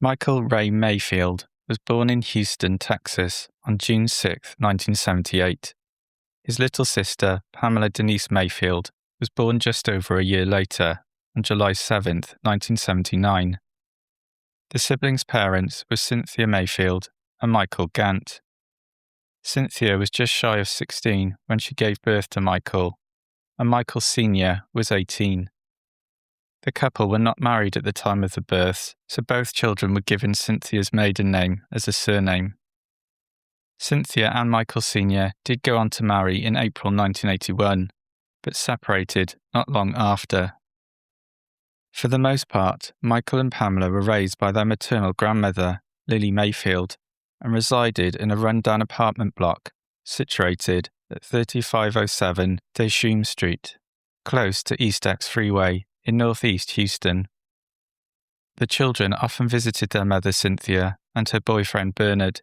Michael Ray Mayfield was born in Houston, Texas on June 6, 1978. His little sister, Pamela Denise Mayfield, was born just over a year later, on July 7, 1979. The siblings' parents were Cynthia Mayfield and Michael Gant. Cynthia was just shy of 16 when she gave birth to Michael, and Michael Sr. was 18. The couple were not married at the time of the births, so both children were given Cynthia's maiden name as a surname. Cynthia and Michael Sr. did go on to marry in April 1981, but separated not long after. For the most part, Michael and Pamela were raised by their maternal grandmother, Lily Mayfield, and resided in a run-down apartment block situated at 3507 Deshume Street, close to East X Freeway in northeast Houston. The children often visited their mother Cynthia and her boyfriend Bernard.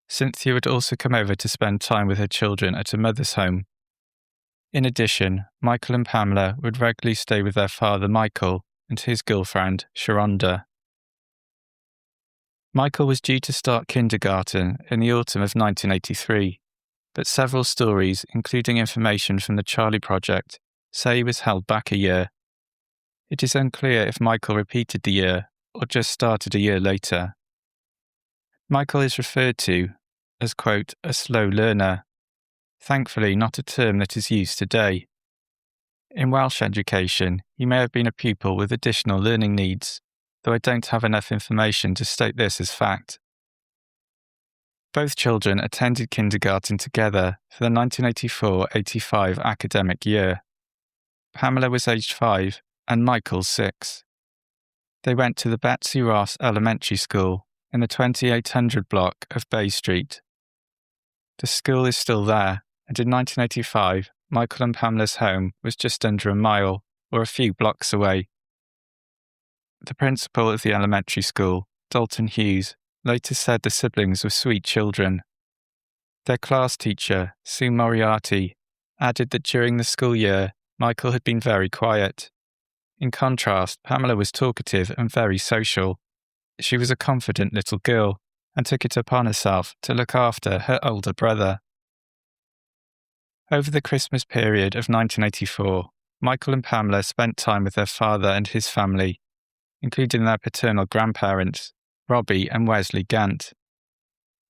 Cynthia would also come over to spend time with her children at her mother's home. In addition, Michael and Pamela would regularly stay with their father Michael and his girlfriend Sharonda. Michael was due to start kindergarten in the autumn of 1983, but several stories, including information from the Charlie Project, say he was held back a year. It is unclear if Michael repeated the year or just started a year later. Michael is referred to as, quote, a slow learner, thankfully not a term that is used today. In Welsh education, he may have been a pupil with additional learning needs, though I don't have enough information to state this as fact. Both children attended kindergarten together for the 1984-85 academic year. Pamela was aged 5 and Michael 6. They went to the Betsy Ross Elementary School in the 2800 block of Bay Street. The school is still there, and in 1985, Michael and Pamela's home was just under a mile or a few blocks away. The principal of the elementary school, Dalton Hughes, later said the siblings were sweet children. Their class teacher, Sue Moriarty, added that during the school year, Michael had been very quiet. In contrast, Pamela was talkative and very social. She was a confident little girl and took it upon herself to look after her older brother. Over the Christmas period of 1984, Michael and Pamela spent time with their father and his family, including their paternal grandparents, Robbie and Wesley Gant.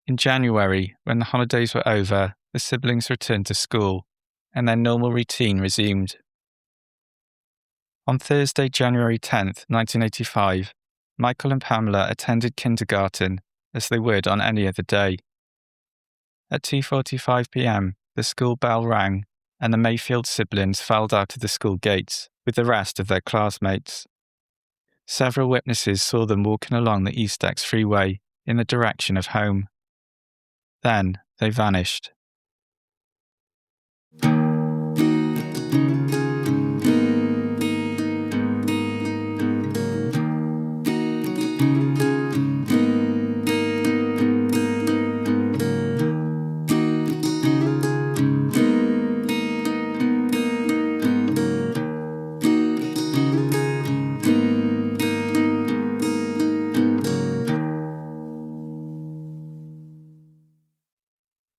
In January, when the holidays were over, the siblings returned to school, and their normal routine resumed. On Thursday, January 10, 1985, Michael and Pamela attended kindergarten as they would on any other day. At 2:45 p.m., the school bell rang, and the Mayfield siblings filed out of the school gates with the rest of their classmates. Several witnesses saw them walking along the East X Freeway in the direction of home. Then they vanished.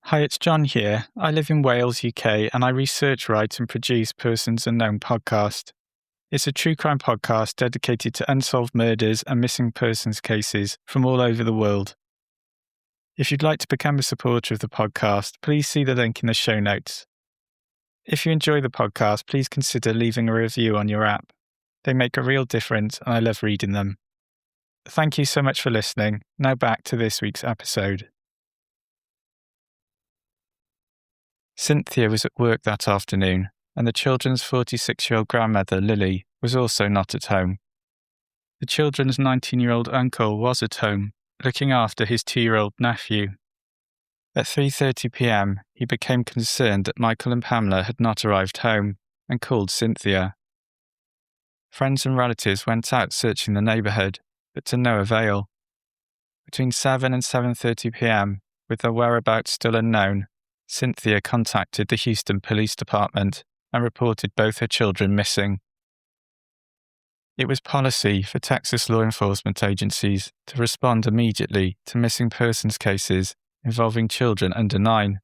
Hi, it's John here. I live in Wales, UK, and I research, write and produce Persons Unknown podcast. It's a true crime podcast dedicated to unsolved murders and missing persons cases from all over the world. If you'd like to become a supporter of the podcast, please see the link in the show notes. If you enjoy the podcast, please consider leaving a review on your app. They make a real difference and I love reading them. Thank you so much for listening. Now back to this week's episode. Cynthia was at work that afternoon, and the children's 46-year-old grandmother, Lily, was also not at home. The children's 19-year-old uncle was at home, looking after his 2-year-old nephew. At 3:30 p.m, he became concerned that Michael and Pamela had not arrived home, and called Cynthia. Friends and relatives went out searching the neighbourhood, but to no avail. Between 7 and 7:30 p.m, with their whereabouts still unknown, Cynthia contacted the Houston Police Department and reported both her children missing. It was policy for Texas law enforcement agencies to respond immediately to missing persons cases involving children under 9,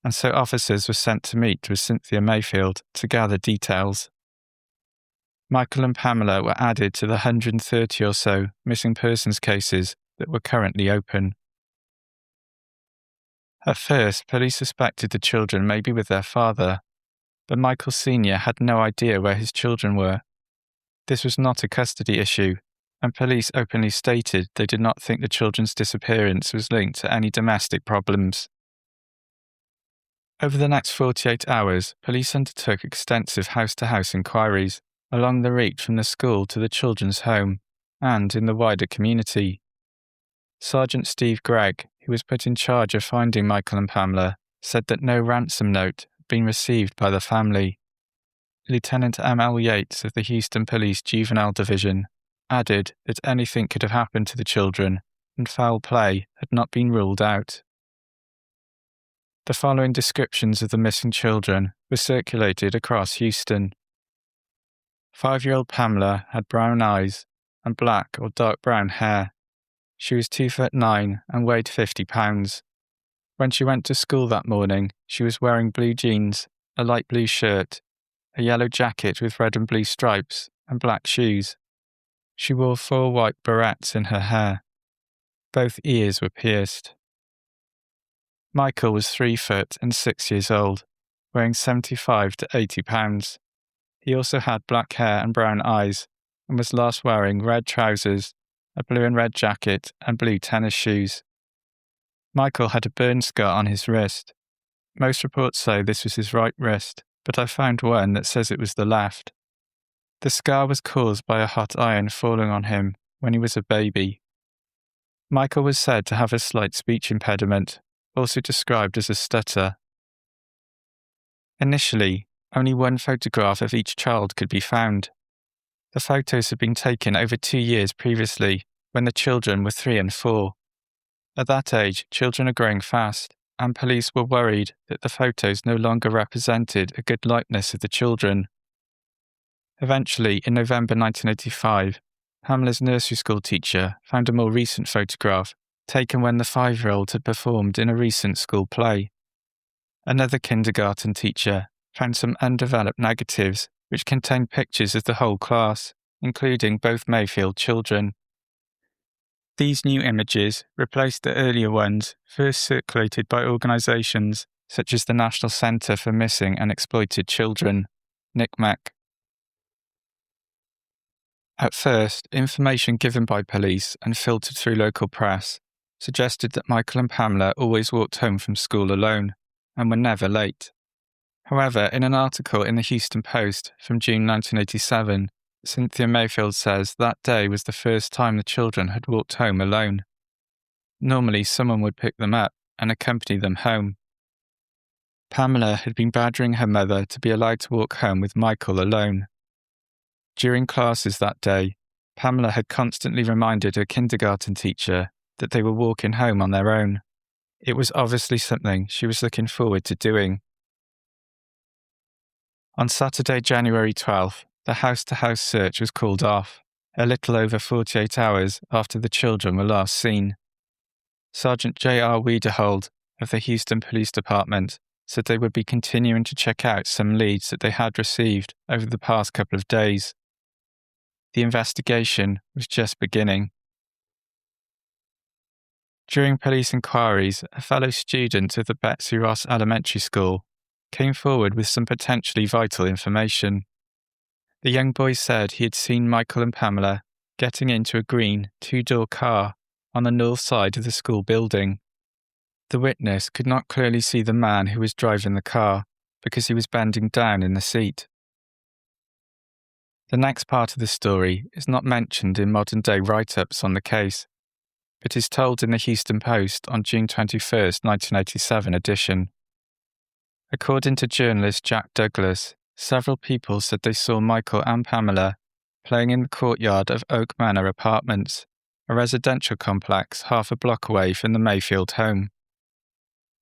and so officers were sent to meet with Cynthia Mayfield to gather details. Michael and Pamela were added to the 130 or so missing persons cases that were currently open. At first, police suspected the children may be with their father, but Michael Sr. had no idea where his children were. This was not a custody issue, and police openly stated they did not think the children's disappearance was linked to any domestic problems. Over the next 48 hours, police undertook extensive house-to-house inquiries along the route from the school to the children's home, and in the wider community. Sergeant Steve Gregg, who was put in charge of finding Michael and Pamela, said that no ransom note had been received by the family. Lieutenant M.L. Yates of the Houston Police Juvenile Division added that anything could have happened to the children, and foul play had not been ruled out. The following descriptions of the missing children were circulated across Houston. 5-year-old Pamela had brown eyes and black or dark brown hair. She was 2'9" and weighed 50 pounds. When she went to school that morning, she was wearing blue jeans, a light blue shirt, a yellow jacket with red and blue stripes, and black shoes. She wore 4 white barrettes in her hair. Both ears were pierced. Michael was 3 foot and 6 years old, weighing 75 to 80 pounds. He also had black hair and brown eyes, and was last wearing red trousers, a blue and red jacket, and blue tennis shoes. Michael had a burn scar on his wrist. Most reports say this was his right wrist, but I found one that says it was the left. The scar was caused by a hot iron falling on him when he was a baby. Michael was said to have a slight speech impediment, also described as a stutter. Initially, only one photograph of each child could be found. The photos had been taken over 2 years previously, when the children were 3 and 4. At that age, children are growing fast, and police were worried that the photos no longer represented a good likeness of the children. Eventually, in November 1985, Pamela's nursery school teacher found a more recent photograph, taken when the 5-year-old had performed in a recent school play. Another kindergarten teacher found some undeveloped negatives which contained pictures of the whole class, including both Mayfield children. These new images replaced the earlier ones first circulated by organisations such as the National Centre for Missing and Exploited Children, NCMEC. At first, information given by police and filtered through local press suggested that Michael and Pamela always walked home from school alone, and were never late. However, in an article in the Houston Post from June 1987, Cynthia Mayfield says that day was the first time the children had walked home alone. Normally, someone would pick them up and accompany them home. Pamela had been badgering her mother to be allowed to walk home with Michael alone. During classes that day, Pamela had constantly reminded her kindergarten teacher that they were walking home on their own. It was obviously something she was looking forward to doing. On Saturday, January 12th, the house-to-house search was called off, a little over 48 hours after the children were last seen. Sergeant J.R. Wiederhold of the Houston Police Department said they would be continuing to check out some leads that they had received over the past couple of days. The investigation was just beginning. During police inquiries, a fellow student of the Betsy Ross Elementary School came forward with some potentially vital information. The young boy said he had seen Michael and Pamela getting into a green 2-door car on the north side of the school building. The witness could not clearly see the man who was driving the car because he was bending down in the seat. The next part of the story is not mentioned in modern-day write-ups on the case, but is told in the Houston Post on June 21, 1987 edition. According to journalist Jack Douglas, several people said they saw Michael and Pamela playing in the courtyard of Oak Manor Apartments, a residential complex half a block away from the Mayfield home.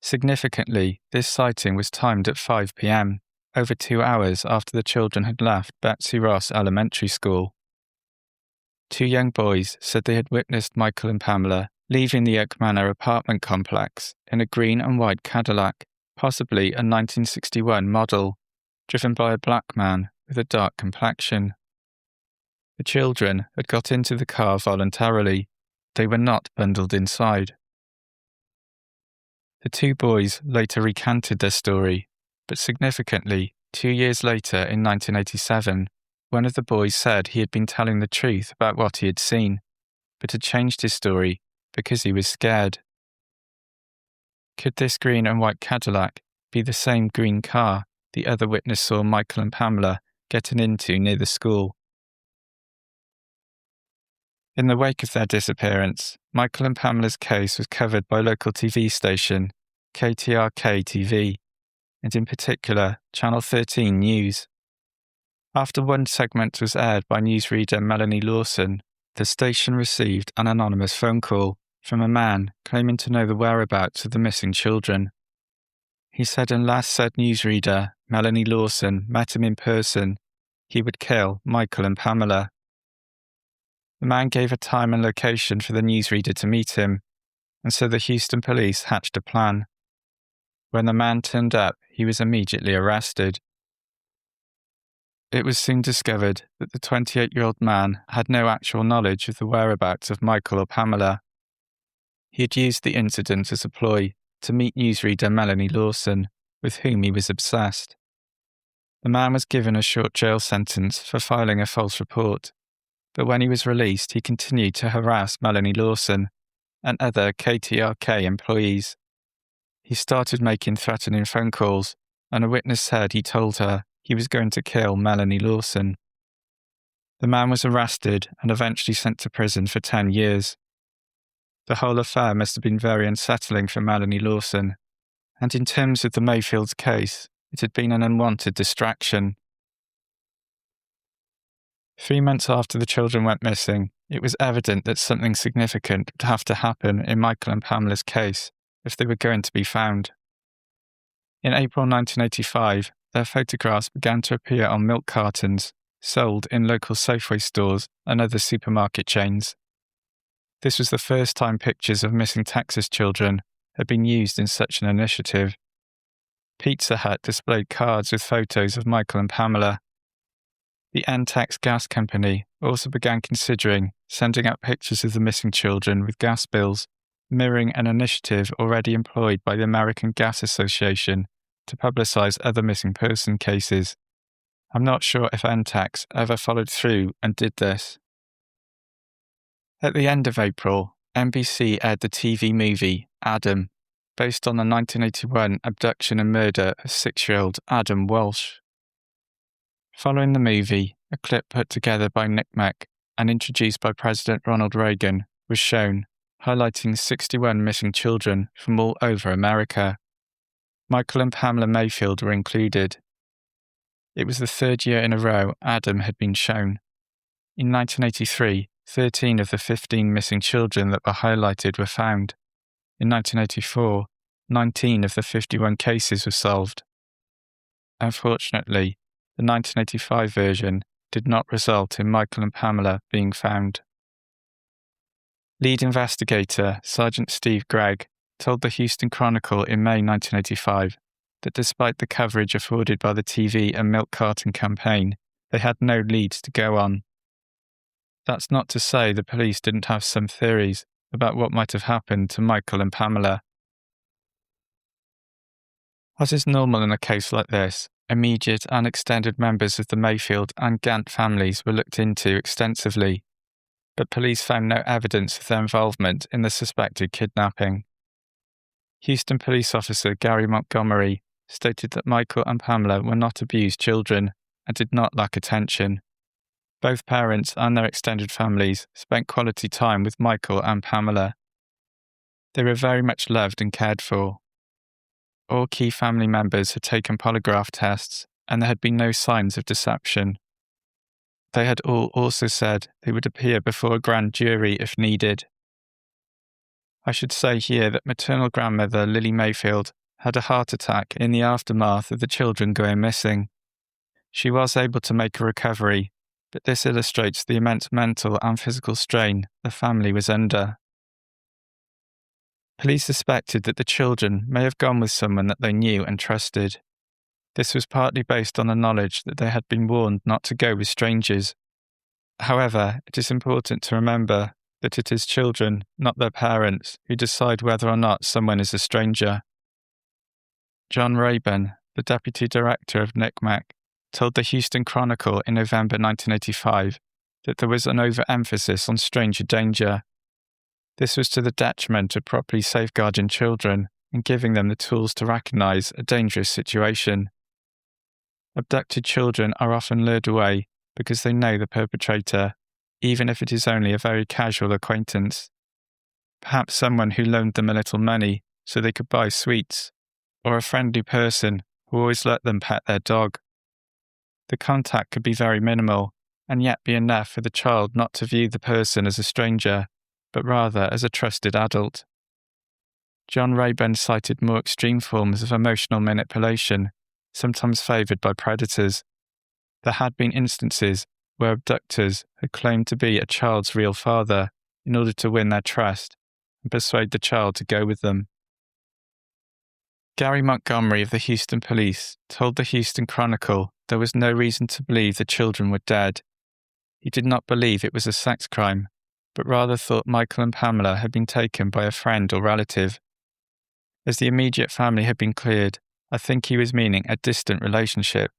Significantly, this sighting was timed at 5 p.m., over 2 hours after the children had left Betsy Ross Elementary School. 2 young boys said they had witnessed Michael and Pamela leaving the Oak Manor apartment complex in a green and white Cadillac, possibly a 1961 model, driven by a black man with a dark complexion. The children had got into the car voluntarily. They were not bundled inside. The 2 boys later recanted their story, but significantly, 2 years later in 1987, one of the boys said he had been telling the truth about what he had seen, but had changed his story because he was scared. Could this green and white Cadillac be the same green car the other witness saw Michael and Pamela getting into near the school? In the wake of their disappearance, Michael and Pamela's case was covered by local TV station KTRK TV, and in particular Channel 13 News. After one segment was aired by newsreader Melanie Lawson, the station received an anonymous phone call from a man claiming to know the whereabouts of the missing children. He said unless said newsreader Melanie Lawson met him in person, he would kill Michael and Pamela. The man gave a time and location for the newsreader to meet him, and so the Houston police hatched a plan. When the man turned up, he was immediately arrested. It was soon discovered that the 28-year-old man had no actual knowledge of the whereabouts of Michael or Pamela. He had used the incident as a ploy to meet newsreader Melanie Lawson, with whom he was obsessed. The man was given a short jail sentence for filing a false report, but when he was released, he continued to harass Melanie Lawson and other KTRK employees. He started making threatening phone calls, and a witness said he told her he was going to kill Melanie Lawson. The man was arrested and eventually sent to prison for 10 years. The whole affair must have been very unsettling for Melanie Lawson, and in terms of the Mayfields' case, it had been an unwanted distraction. 3 months after the children went missing, it was evident that something significant would have to happen in Michael and Pamela's case if they were going to be found. In April 1985, their photographs began to appear on milk cartons sold in local Safeway stores and other supermarket chains. This was the first time pictures of missing Texas children had been used in such an initiative. Pizza Hut displayed cards with photos of Michael and Pamela. The Entex gas company also began considering sending out pictures of the missing children with gas bills, mirroring an initiative already employed by the American Gas Association to publicize other missing person cases. I'm not sure if Entex ever followed through and did this. At the end of April, NBC aired the TV movie Adam, based on the 1981 abduction and murder of 6-year-old Adam Walsh. Following the movie, a clip put together by Nick Meck and introduced by President Ronald Reagan was shown, highlighting 61 missing children from all over America. Michael and Pamela Mayfield were included. It was the 3rd year in a row Adam had been shown. In 1983, 13 of the 15 missing children that were highlighted were found. In 1984, 19 of the 51 cases were solved. Unfortunately, the 1985 version did not result in Michael and Pamela being found. Lead investigator Sergeant Steve Gregg told the Houston Chronicle in May 1985 that despite the coverage afforded by the TV and milk carton campaign, they had no leads to go on. That's not to say the police didn't have some theories about what might have happened to Michael and Pamela. As is normal in a case like this, immediate and extended members of the Mayfield and Gant families were looked into extensively, but police found no evidence of their involvement in the suspected kidnapping. Houston police officer Gary Montgomery stated that Michael and Pamela were not abused children and did not lack attention. Both parents and their extended families spent quality time with Michael and Pamela. They were very much loved and cared for. All key family members had taken polygraph tests, and there had been no signs of deception. They had all also said they would appear before a grand jury if needed. I should say here that maternal grandmother Lily Mayfield had a heart attack in the aftermath of the children going missing. She was able to make a recovery, but this illustrates the immense mental and physical strain the family was under. Police suspected that the children may have gone with someone that they knew and trusted. This was partly based on the knowledge that they had been warned not to go with strangers. However, it is important to remember that it is children, not their parents, who decide whether or not someone is a stranger. John Rayburn, the deputy director of NCMEC, told the Houston Chronicle in November 1985 that there was an overemphasis on stranger danger. This was to the detriment of properly safeguarding children and giving them the tools to recognize a dangerous situation. Abducted children are often lured away because they know the perpetrator, even if it is only a very casual acquaintance. Perhaps someone who loaned them a little money so they could buy sweets, or a friendly person who always let them pet their dog. The contact could be very minimal, and yet be enough for the child not to view the person as a stranger, but rather as a trusted adult. John Rayburn cited more extreme forms of emotional manipulation, sometimes favoured by predators. There had been instances where abductors had claimed to be a child's real father in order to win their trust and persuade the child to go with them. Gary Montgomery of the Houston Police told the Houston Chronicle there was no reason to believe the children were dead. He did not believe it was a sex crime, but rather thought Michael and Pamela had been taken by a friend or relative. As the immediate family had been cleared, I think he was meaning a distant relationship.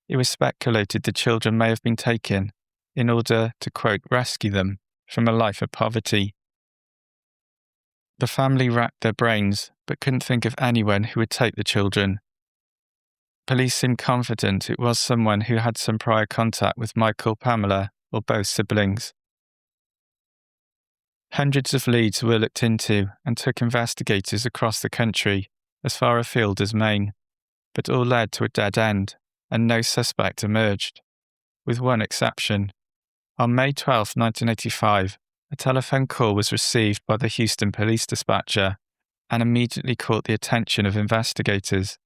It was speculated the children may have been taken in order to, quote, rescue them from a life of poverty. The family racked their brains, but couldn't think of anyone who would take the children. Police seemed confident it was someone who had some prior contact with Michael, Pamela, or both siblings. Hundreds of leads were looked into and took investigators across the country, as far afield as Maine, but all led to a dead end, and no suspect emerged, with one exception. On May 12, 1985, a telephone call was received by the Houston police dispatcher and immediately caught the attention of investigators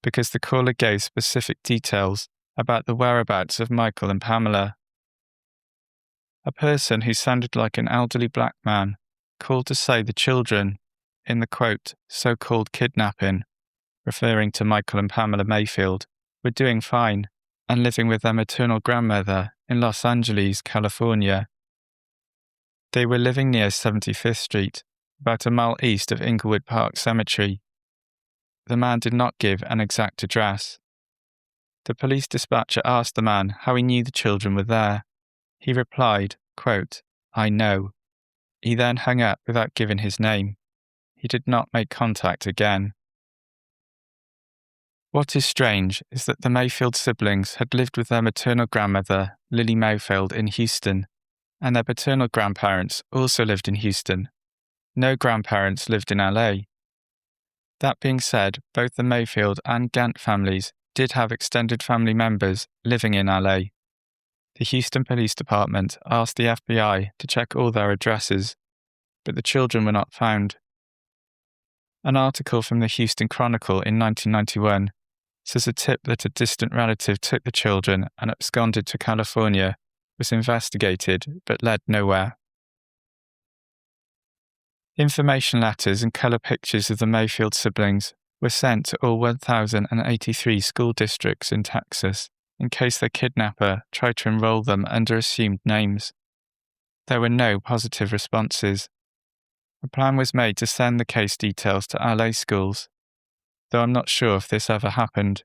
because the caller gave specific details about the whereabouts of Michael and Pamela. A person who sounded like an elderly black man called to say the children, in the quote, so-called kidnapping, referring to Michael and Pamela Mayfield, were doing fine and living with their maternal grandmother in Los Angeles, California. They were living near 75th Street, about a mile east of Inglewood Park Cemetery. The man did not give an exact address. The police dispatcher asked the man how he knew the children were there. He replied, quote, I know. He then hung up without giving his name. He did not make contact again. What is strange is that the Mayfield siblings had lived with their maternal grandmother, Lily Mayfield, in Houston, and their paternal grandparents also lived in Houston. No grandparents lived in LA. That being said, both the Mayfield and Gant families did have extended family members living in LA. The Houston Police Department asked the FBI to check all their addresses, but the children were not found. An article from the Houston Chronicle in 1991 says a tip that a distant relative took the children and absconded to California was investigated but led nowhere. Information letters and colour pictures of the Mayfield siblings were sent to all 1,083 school districts in Texas in case their kidnapper tried to enroll them under assumed names. There were no positive responses. A plan was made to send the case details to LA schools, though I'm not sure if this ever happened.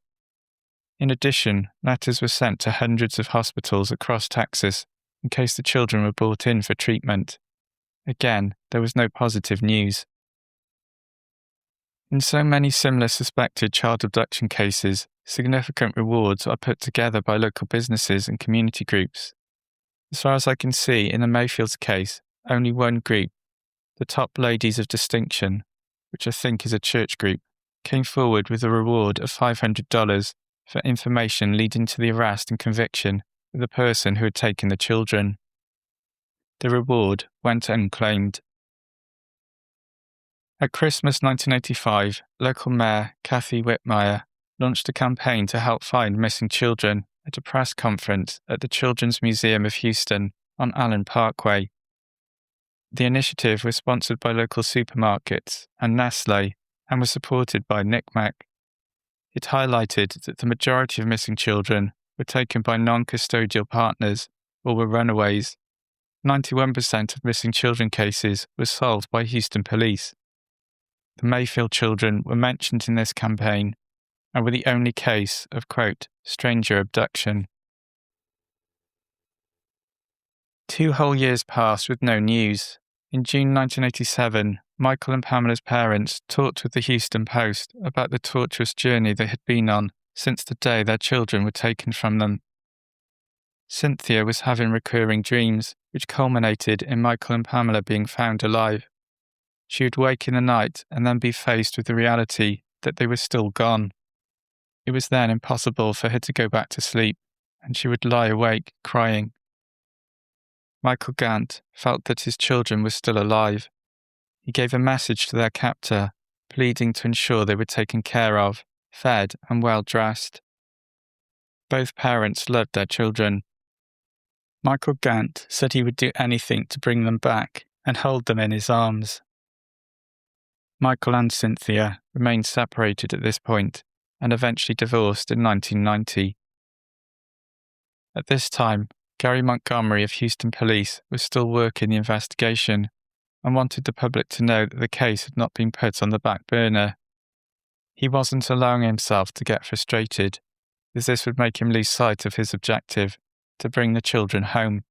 In addition, letters were sent to hundreds of hospitals across Texas in case the children were brought in for treatment. Again, there was no positive news. In so many similar suspected child abduction cases, significant rewards are put together by local businesses and community groups. As far as I can see, in the Mayfield's case, only one group, the Top Ladies of Distinction, which I think is a church group, came forward with a reward of $500 for information leading to the arrest and conviction of the person who had taken the children. The reward went unclaimed. At Christmas 1985, local Mayor Kathy Whitmire launched a campaign to help find missing children at a press conference at the Children's Museum of Houston on Allen Parkway. The initiative was sponsored by local supermarkets and Nestle and was supported by NCMEC. It highlighted that the majority of missing children were taken by non-custodial partners or were runaways. 91% of missing children cases were solved by Houston police. The Mayfield children were mentioned in this campaign and were the only case of, quote, stranger abduction. 2 whole years passed with no news. In June 1987, Michael and Pamela's parents talked with the Houston Post about the torturous journey they had been on since the day their children were taken from them. Cynthia was having recurring dreams, which culminated in Michael and Pamela being found alive. She would wake in the night and then be faced with the reality that they were still gone. It was then impossible for her to go back to sleep, and she would lie awake, crying. Michael Gant felt that his children were still alive. He gave a message to their captor, pleading to ensure they were taken care of, fed, and well dressed. Both parents loved their children. Michael Gant said he would do anything to bring them back and hold them in his arms. Michael and Cynthia remained separated at this point and eventually divorced in 1990. At this time, Gary Montgomery of Houston Police was still working the investigation and wanted the public to know that the case had not been put on the back burner. He wasn't allowing himself to get frustrated, as this would make him lose sight of his objective, to bring the children home.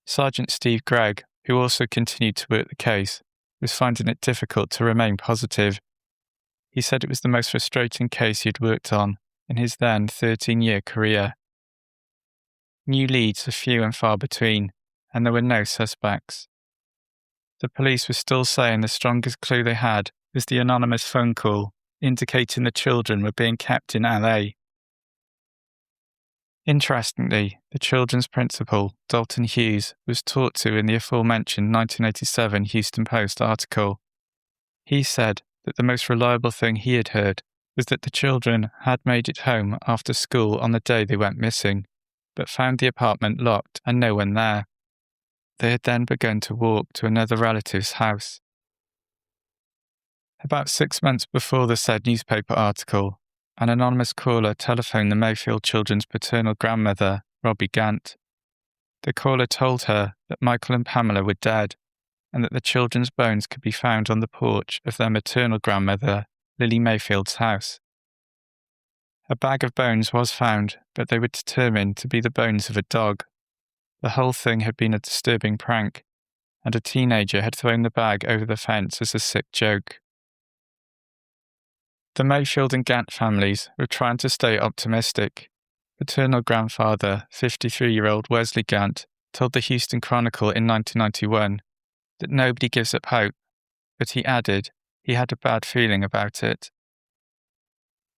Sergeant Steve Gregg, who also continued to work the case, was finding it difficult to remain positive. He said it was the most frustrating case he had worked on in his then 13-year career. New leads were few and far between, and there were no suspects. The police were still saying the strongest clue they had was the anonymous phone call indicating the children were being kept in LA. Interestingly, the children's principal, Dalton Hughes, was talked to in the aforementioned 1987 Houston Post article. He said that the most reliable thing he had heard was that the children had made it home after school on the day they went missing, but found the apartment locked and no one there. They had then begun to walk to another relative's house. About 6 months before the said newspaper article, an anonymous caller telephoned the Mayfield children's paternal grandmother, Robbie Gant. The caller told her that Michael and Pamela were dead, and that the children's bones could be found on the porch of their maternal grandmother, Lily Mayfield's house. A bag of bones was found, but they were determined to be the bones of a dog. The whole thing had been a disturbing prank, and a teenager had thrown the bag over the fence as a sick joke. The Mayfield and Gant families were trying to stay optimistic. Paternal grandfather, 53-year-old Wesley Gant, told the Houston Chronicle in 1991 that nobody gives up hope, but he added he had a bad feeling about it.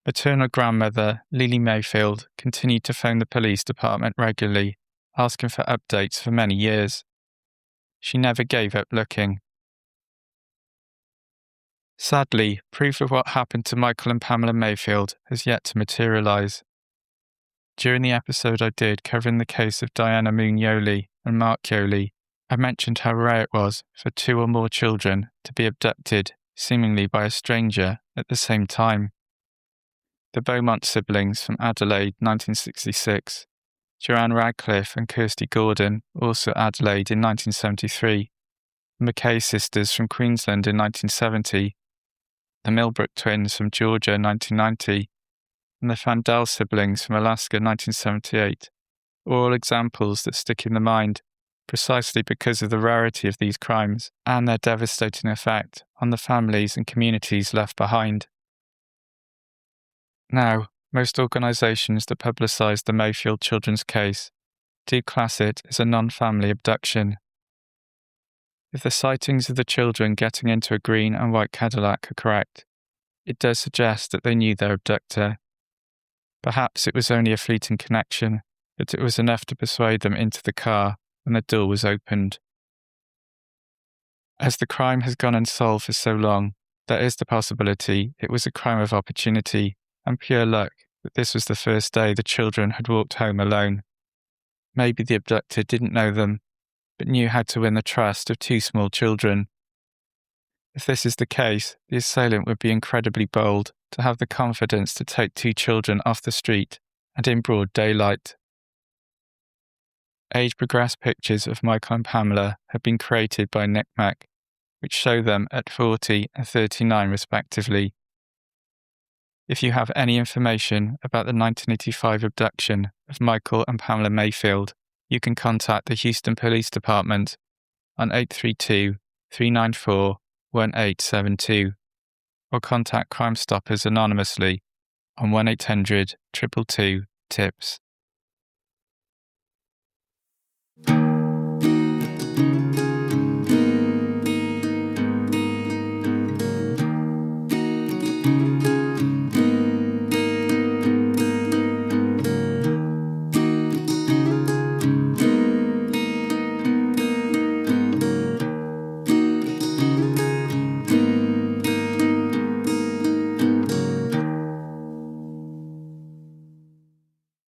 Maternal grandmother Lily Mayfield continued to phone the police department regularly, asking for updates for many years. She never gave up looking. Sadly, proof of what happened to Michael and Pamela Mayfield has yet to materialise. During the episode I did covering the case of Diana Moon Yoli and Mark Yoli, I mentioned how rare it was for 2 or more children to be abducted, seemingly by a stranger, at the same time. The Beaumont siblings from Adelaide, 1966, Joanne Radcliffe and Kirsty Gordon, also Adelaide in 1973, the McKay sisters from Queensland in 1970, the Millbrook twins from Georgia, 1990, and the Fandel siblings from Alaska, 1978, are all examples that stick in the mind precisely because of the rarity of these crimes and their devastating effect on the families and communities left behind. Now, most organisations that publicise the Mayfield children's case do class it as a non-family abduction. If the sightings of the children getting into a green and white Cadillac are correct, it does suggest that they knew their abductor. Perhaps it was only a fleeting connection, but it was enough to persuade them into the car when the door was opened. As the crime has gone unsolved for so long, there is the possibility it was a crime of opportunity and pure luck that this was the first day the children had walked home alone. Maybe the abductor didn't know them, but knew how to win the trust of two small children. If this is the case, the assailant would be incredibly bold to have the confidence to take two children off the street and in broad daylight. Age-progressed pictures of Michael and Pamela have been created by NICMAC, which show them at 40 and 39 respectively. If you have any information about the 1985 abduction of Michael and Pamela Mayfield, you can contact the Houston Police Department on 832-394-1872 or contact Crime Stoppers anonymously on 1-800-222-TIPS.